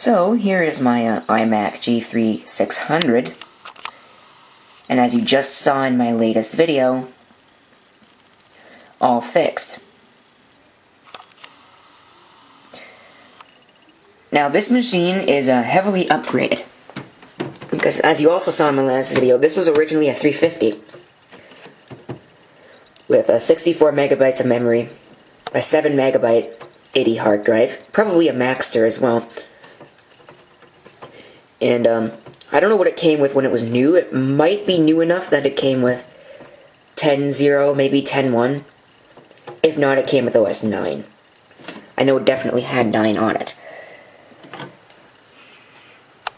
So here is my iMac G3 600, and as you just saw in my latest video, all fixed. Now this machine is heavily upgraded, because as you also saw in my last video, this was originally a 350 with 64 megabytes of memory, a 7 megabyte 80 hard drive, probably a Maxter as well. And I don't know what it came with when it was new. It might be new enough that it came with 10.0, maybe 10.1. If not, it came with OS 9. I know it definitely had 9 on it.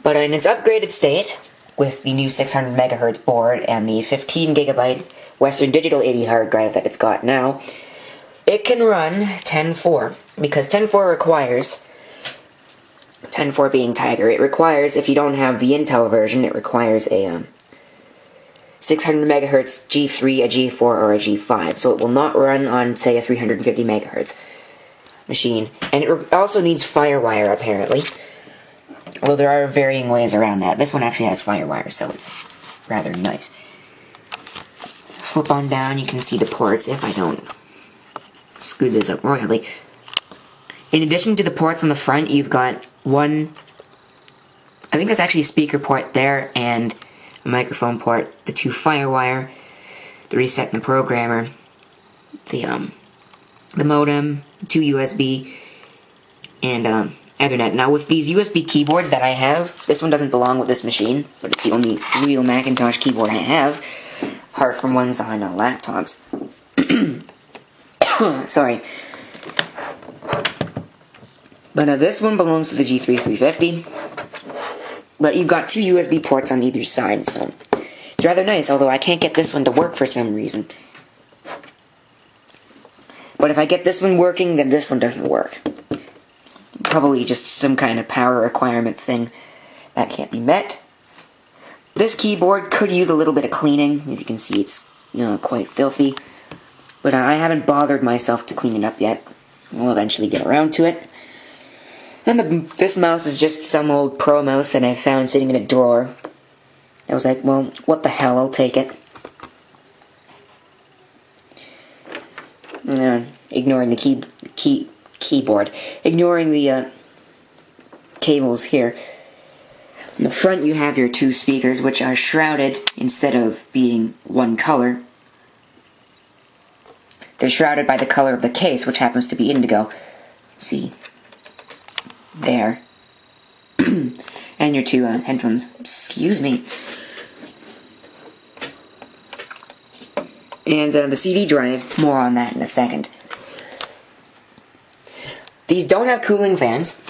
But in its upgraded state, with the new 600 megahertz board and the 15 gigabyte Western Digital 80 hard drive that it's got now, it can run 10.4, because 10.4 requires, 10.4 being Tiger, it requires, if you don't have the Intel version, it requires a 600 megahertz G3, a G4, or a G5, so it will not run on, say, a 350 megahertz machine. And it also needs FireWire, apparently, although there are varying ways around that. This one actually has FireWire, so it's rather nice. Flip on down, you can see the ports if I don't screw this up royally. In addition to the ports on the front, you've got one, I think that's actually a speaker port there, and a microphone port, the 2 FireWire, the reset and the programmer, the modem, 2 USB, and Ethernet. Now with these USB keyboards that I have, this one doesn't belong with this machine, but it's the only real Macintosh keyboard I have, apart from ones on laptops. Sorry. But this one belongs to the G3 350. But you've got 2 USB ports on either side, so it's rather nice, although I can't get this one to work for some reason. But if I get this one working, then this one doesn't work. Probably just some kind of power requirement thing that can't be met. This keyboard could use a little bit of cleaning. As you can see, it's, quite filthy. But I haven't bothered myself to clean it up yet. We'll eventually get around to it. And this mouse is just some old Pro mouse that I found sitting in a drawer. I was like, well, what the hell, I'll take it. Ignoring the keyboard. Ignoring the cables here. In the front you have your 2 speakers, which are shrouded instead of being one color. They're shrouded by the color of the case, which happens to be indigo. See? There. And your 2 headphones. Excuse me. And the CD drive, more on that in a second. These don't have cooling fans.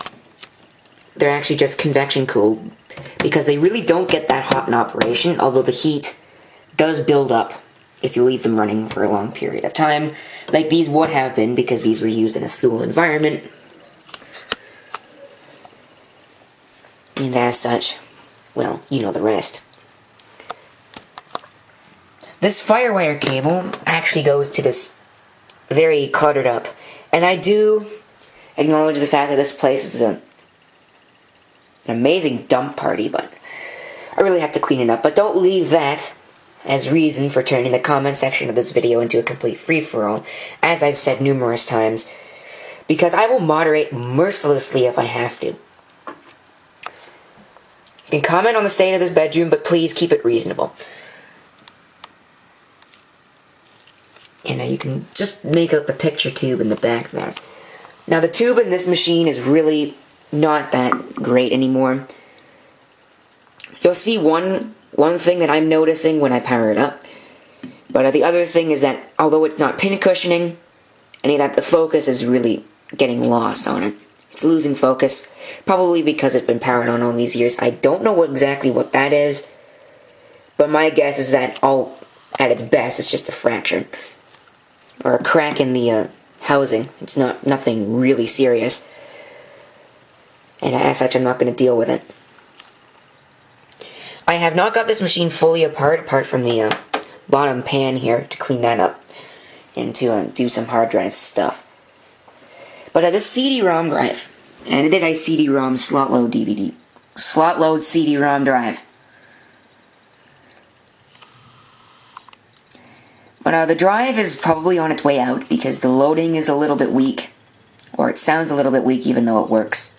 They're actually just convection cooled, because they really don't get that hot in operation, although the heat does build up if you leave them running for a long period of time, like these would have been, because these were used in a school environment. And as such, well, you know the rest. This FireWire cable actually goes to this very cluttered up, and I do acknowledge the fact that this place is an amazing dump party, but I really have to clean it up. But don't leave that as reason for turning the comment section of this video into a complete free-for-all, as I've said numerous times, because I will moderate mercilessly if I have to. You can comment on the state of this bedroom, but please keep it reasonable. You can just make out the picture tube in the back there. Now the tube in this machine is really not that great anymore. You'll see one thing that I'm noticing when I power it up. But the other thing is that, although it's not pin cushioning, any of that, the focus is really getting lost on it. It's losing focus, probably because it's been powered on all these years. I don't know exactly what that is, but my guess is that at its best, it's just a fracture. Or a crack in the housing. It's nothing really serious. And as such, I'm not going to deal with it. I have not got this machine fully apart from the bottom pan here, to clean that up and to do some hard drive stuff. But this CD-ROM drive, And it is a CD-ROM slot load DVD. Slot load CD-ROM drive. But the drive is probably on its way out because the loading is a little bit weak. Or it sounds a little bit weak even though it works.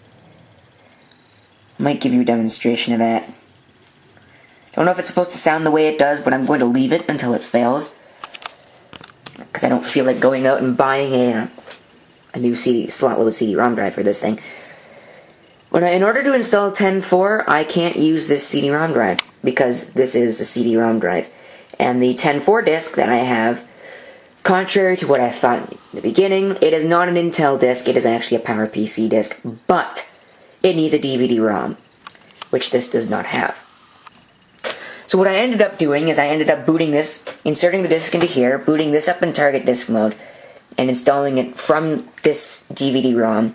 I might give you a demonstration of that. Don't know if it's supposed to sound the way it does, but I'm going to leave it until it fails. Because I don't feel like going out and buying a new slot load CD-ROM drive for this thing. But in order to install 10.4, I can't use this CD-ROM drive because this is a CD-ROM drive. And the 10.4 disc that I have, contrary to what I thought in the beginning, it is not an Intel disc, it is actually a PowerPC disc, but it needs a DVD-ROM, which this does not have. So what I ended up doing is I ended up booting this, inserting the disc into here, booting this up in target disk mode, and installing it from this DVD-ROM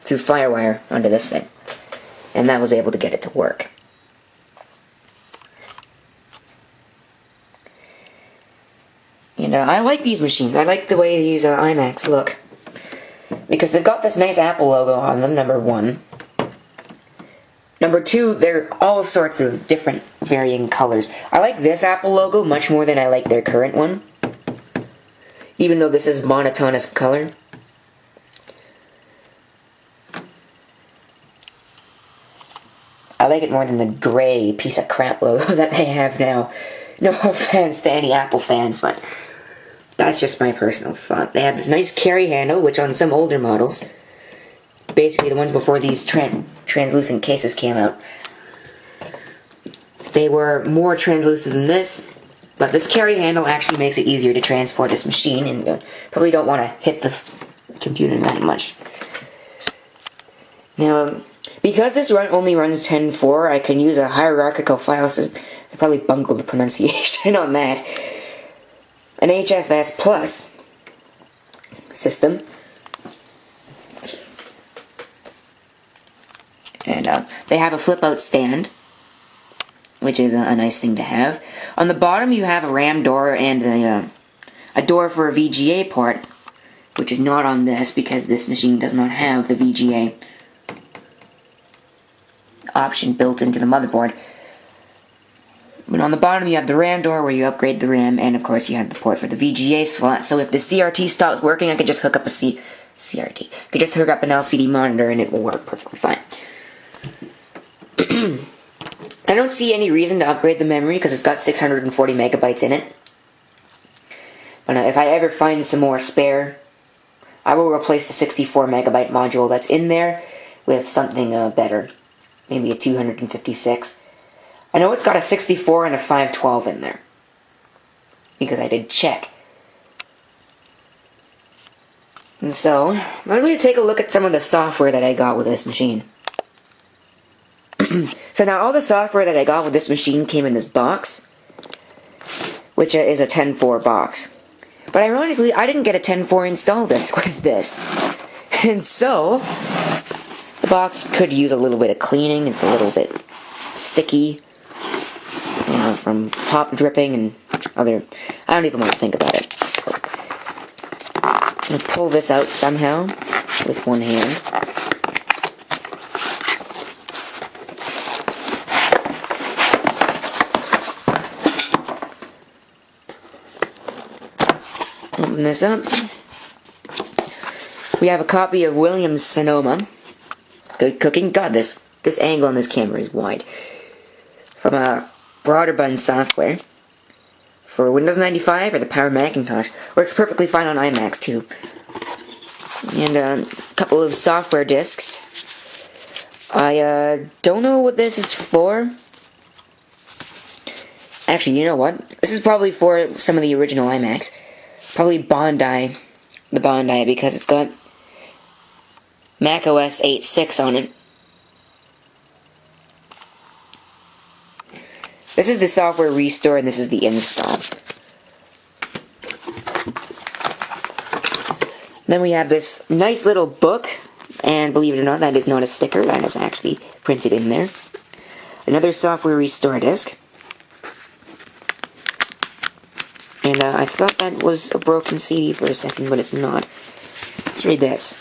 through FireWire onto this thing. And that was able to get it to work. And I like these machines. I like the way these iMacs look. Because they've got this nice Apple logo on them, number one. Number two, they're all sorts of different varying colors. I like this Apple logo much more than I like their current one. Even though this is monotonous color. I like it more than the gray piece of crap logo that they have now. No offense to any Apple fans, but that's just my personal thought. They have this nice carry handle, which on some older models, basically the ones before these translucent cases came out, they were more translucent than this, but this carry handle actually makes it easier to transport this machine, and you probably don't want to hit the computer that much. Now, because this only runs 10.4, I can use a hierarchical file system. I probably bungled the pronunciation on that. An HFS Plus system. And they have a flip-out stand, which is a nice thing to have. On the bottom you have a RAM door and a door for a VGA port, which is not on this because this machine does not have the VGA option built into the motherboard. But on the bottom you have the RAM door where you upgrade the RAM, and of course you have the port for the VGA slot, so if the CRT stopped working I could just hook up a CRT. I could just hook up an LCD monitor and it will work perfectly fine. I don't see any reason to upgrade the memory because it's got 640 megabytes in it. But if I ever find some more spare, I will replace the 64 megabyte module that's in there with something better. Maybe a 256. I know it's got a 64 and a 512 in there, because I did check. And so, let me take a look at some of the software that I got with this machine. So now all the software that I got with this machine came in this box, which is a 10.4 box. But ironically, I didn't get a 10.4 install disc with this. And so, the box could use a little bit of cleaning. It's a little bit sticky, you know, from pop dripping and other... I don't even want to think about it. So, I'm going to pull this out somehow with one hand. Open this up. We have a copy of Williams Sonoma. Good cooking. God, this angle on this camera is wide. From a Broaderbund software. For Windows 95 or the Power Macintosh. Works perfectly fine on iMacs too. And a couple of software disks. I don't know what this is for. Actually, you know what? This is probably for some of the original iMacs. Probably Bondi. The Bondi, because it's got Mac OS 8.6 on it. This is the software restore, and this is the install. Then we have this nice little book, and believe it or not, that is not a sticker, that is actually printed in there. Another software restore disk. And I thought that was a broken CD for a second, but it's not. Let's read this.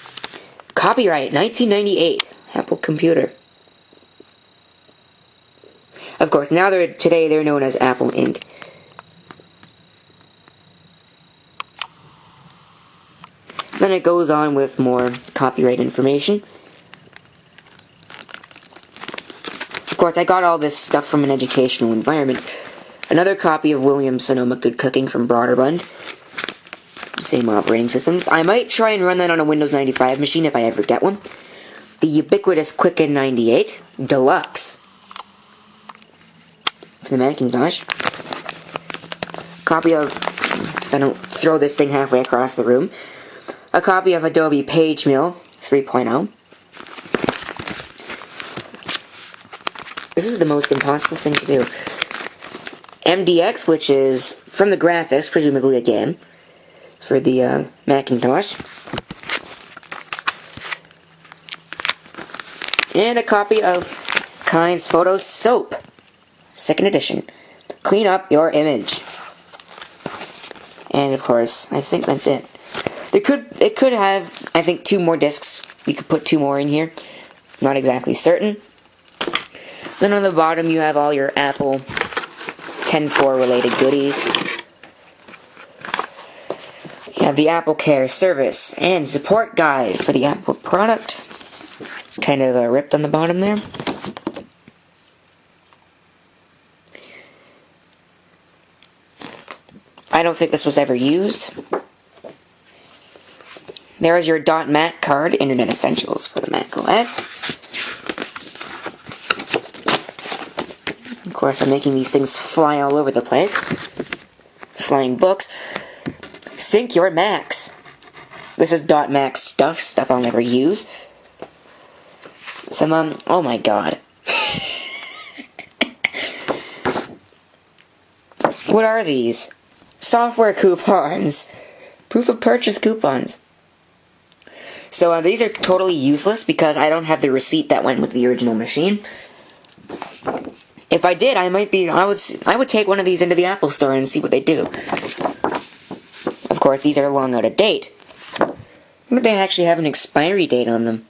Copyright 1998, Apple computer. Of course, now today they're known as Apple Inc. Then it goes on with more copyright information. Of course, I got all this stuff from an educational environment. Another copy of Williams-Sonoma Good Cooking from Broderbund. Same operating systems. I might try and run that on a Windows 95 machine if I ever get one. The ubiquitous Quicken 98 Deluxe for the Macintosh. Copy of, I don't throw this thing halfway across the room. A copy of Adobe PageMill 3.0. This is the most impossible thing to do. MDX, which is from the graphics, presumably a game, for the Macintosh. And a copy of Kind's Photo Soap, 2nd edition. Clean up your image. And of course, I think that's it. It could have, I think, 2 more discs. You could put 2 more in here. Not exactly certain. Then on the bottom you have all your Apple 10.4 related goodies. You have the Apple Care service and support guide for the Apple product. It's kind of ripped on the bottom there. I don't think this was ever used. There is your .Mac card, Internet Essentials for the Mac OS. Of course, I'm making these things fly all over the place. Flying books. Sync your Macs. This is .Mac stuff I'll never use. Some, oh my god. What are these? Software coupons. Proof of purchase coupons. So these are totally useless because I don't have the receipt that went with the original machine. If I did, I would take one of these into the Apple Store and see what they do. Of course, these are long out of date. But they actually have an expiry date on them.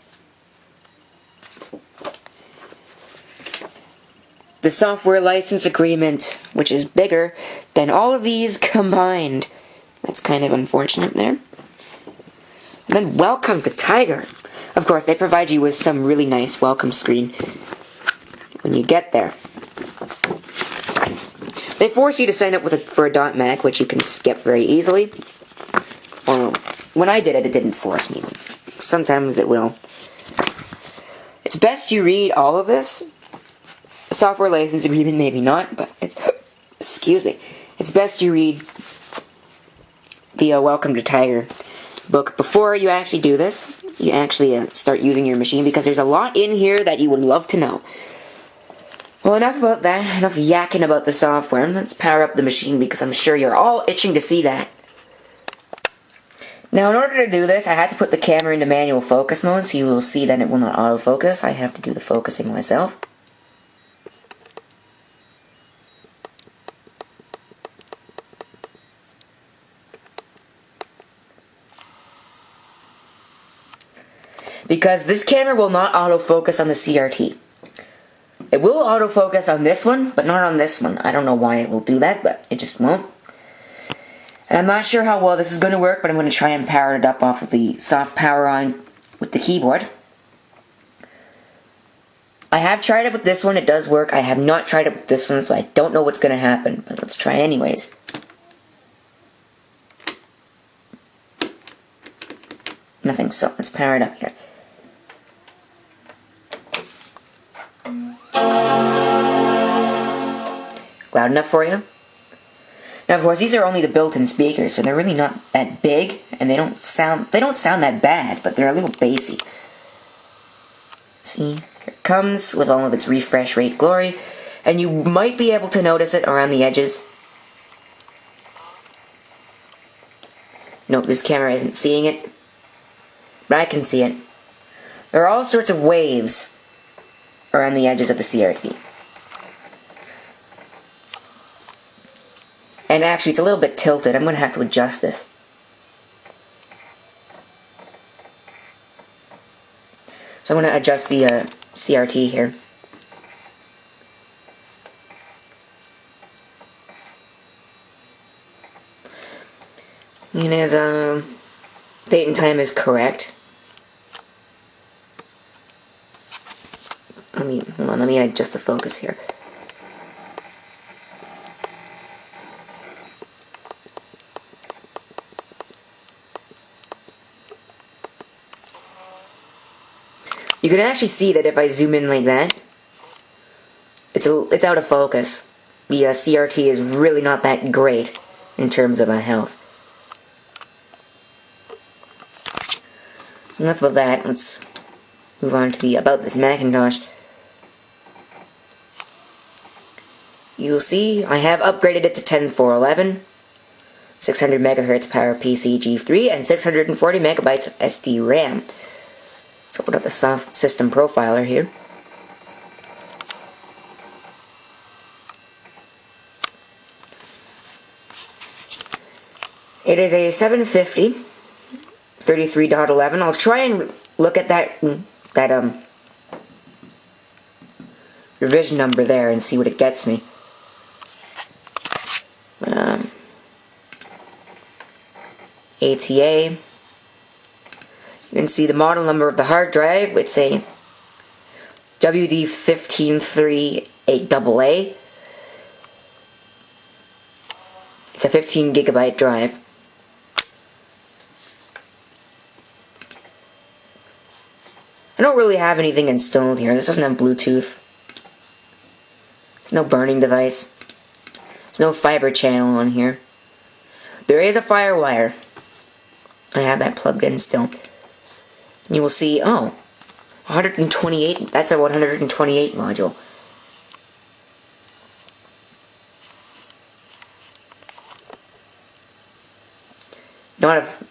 The software license agreement, which is bigger than all of these combined. That's kind of unfortunate there. And then welcome to Tiger. Of course, they provide you with some really nice welcome screen when you get there. They force you to sign up for a .Mac, which you can skip very easily. Well, when I did it, it didn't force me. Sometimes it will. It's best you read all of this. Software license agreement, maybe not, but excuse me. It's best you read the Welcome to Tiger book before you actually do this. You actually start using your machine, because there's a lot in here that you would love to know. Well, enough about that. Enough yakking about the software. Let's power up the machine, because I'm sure you're all itching to see that. Now, in order to do this, I had to put the camera into manual focus mode, so you will see that it will not autofocus. I have to do the focusing myself. Because this camera will not autofocus on the CRT. It will autofocus on this one, but not on this one. I don't know why it will do that, but it just won't. And I'm not sure how well this is going to work, but I'm going to try and power it up off of the soft power on with the keyboard. I have tried it with this one, it does work. I have not tried it with this one, so I don't know what's going to happen, but let's try anyways. Nothing, so let's power it up here. Loud enough for you? Now, of course, these are only the built-in speakers, so they're really not that big, and they don't sound that bad, but they're a little bassy. See, here it comes with all of its refresh rate glory, and you might be able to notice it around the edges. Nope, this camera isn't seeing it, but I can see it. There are all sorts of waves around the edges of the CRT. And actually, it's a little bit tilted. I'm going to have to adjust this. So I'm going to adjust the CRT here. And his date and time is correct. Hold on, let me adjust the focus here. You can actually see that if I zoom in like that, it's out of focus. The CRT is really not that great in terms of health. Enough about that. Let's move on to the about this Macintosh. You'll see I have upgraded it to 10411, 600 MHz PowerPC G3, and 640 megabytes of SD RAM. Let's open up the soft system profiler here. It is a 750, 33.11. I'll try and look at that revision number there and see what it gets me. ATA. You can see the model number of the hard drive. It's a WD15388AA. It's a 15 gigabyte drive. I don't really have anything installed here. This doesn't have Bluetooth. There's no burning device. There's no fiber channel on here. There is a FireWire. I have that plugged in still. And you will see, oh, 128, that's a 128 module.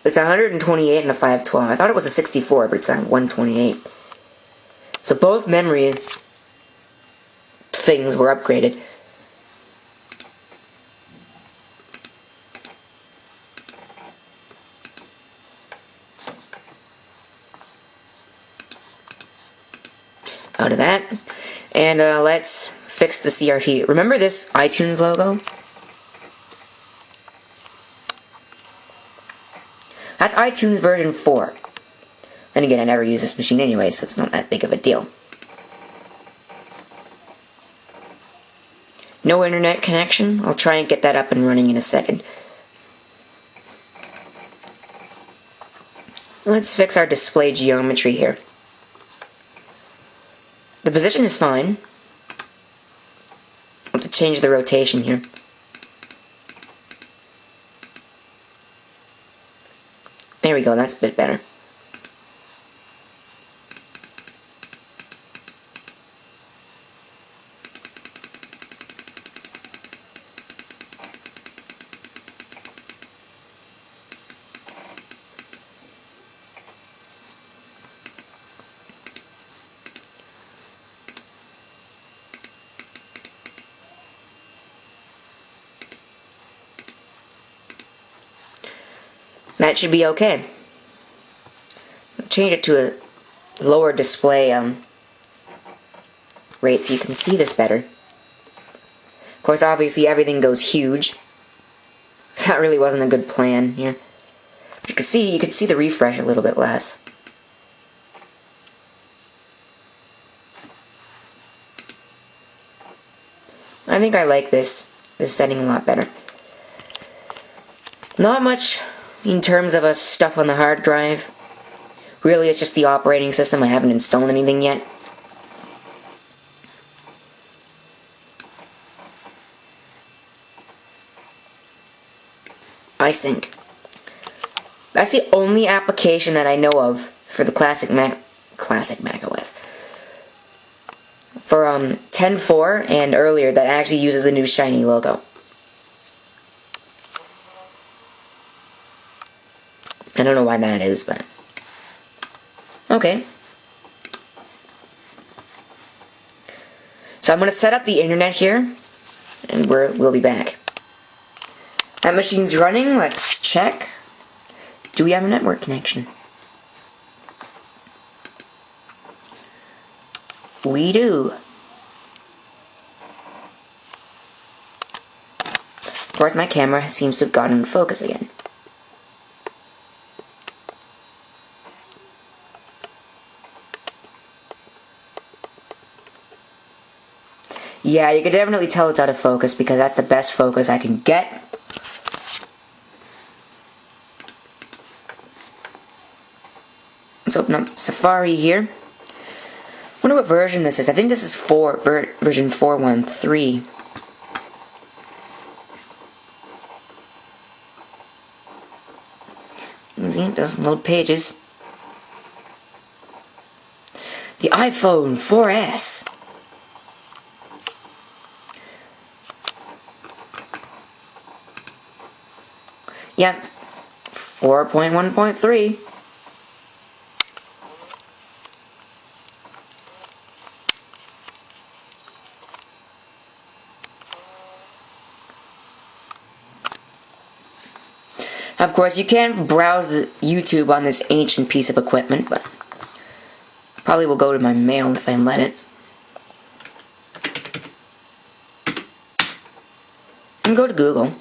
It's a 128 and a 512. I thought it was a 64, but it's a 128. So both memory things were upgraded. Out of that. And let's fix the CRT. Remember this iTunes logo? That's iTunes version 4. And again, I never use this machine anyway, so it's not that big of a deal. No internet connection. I'll try and get that up and running in a second. Let's fix our display geometry here. The position is fine. I'll have to change the rotation here. There we go, that's a bit better. That should be okay. I'll change it to a lower display rate so you can see this better. Of course, obviously everything goes huge. So that really wasn't a good plan here. You could see the refresh a little bit less. I think I like this setting a lot better. Not much in terms of stuff on the hard drive. Really, it's just the operating system. I haven't installed anything yet. iSync. That's the only application that I know of for the classic Mac OS. For 10.4 and earlier, that actually uses the new shiny logo. I don't know why that is, but okay. So I'm going to set up the internet here, and we'll be back. That machine's running. Let's check. Do we have a network connection? we do. Of course, my camera seems to have gotten in focus again. Yeah, you can definitely tell it's out of focus because that's the best focus I can get. Let's open up Safari here. Wonder what version this is. I think this is version 4.13. See, it doesn't load pages. The iPhone 4S. Yep, 4.1.3. Of course, you can browse the YouTube on this ancient piece of equipment, but probably will go to my mail if I let it. And go to Google.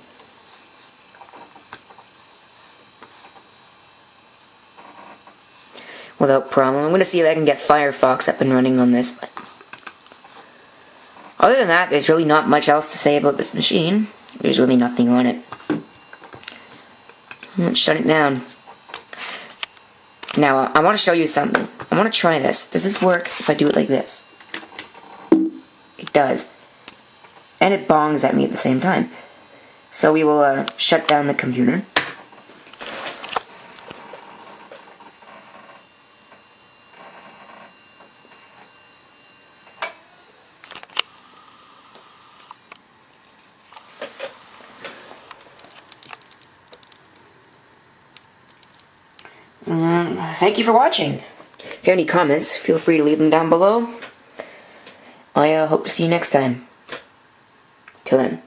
Without problem. I'm going to see if I can get Firefox up and running on this. But other than that, there's really not much else to say about this machine. There's really nothing on it. Let's shut it down. Now, I want to show you something. I want to try this. Does this work if I do it like this? It does. And it bongs at me at the same time. So we will shut down the computer. Thank you for watching. If you have any comments, feel free to leave them down below. I hope to see you next time. Till then.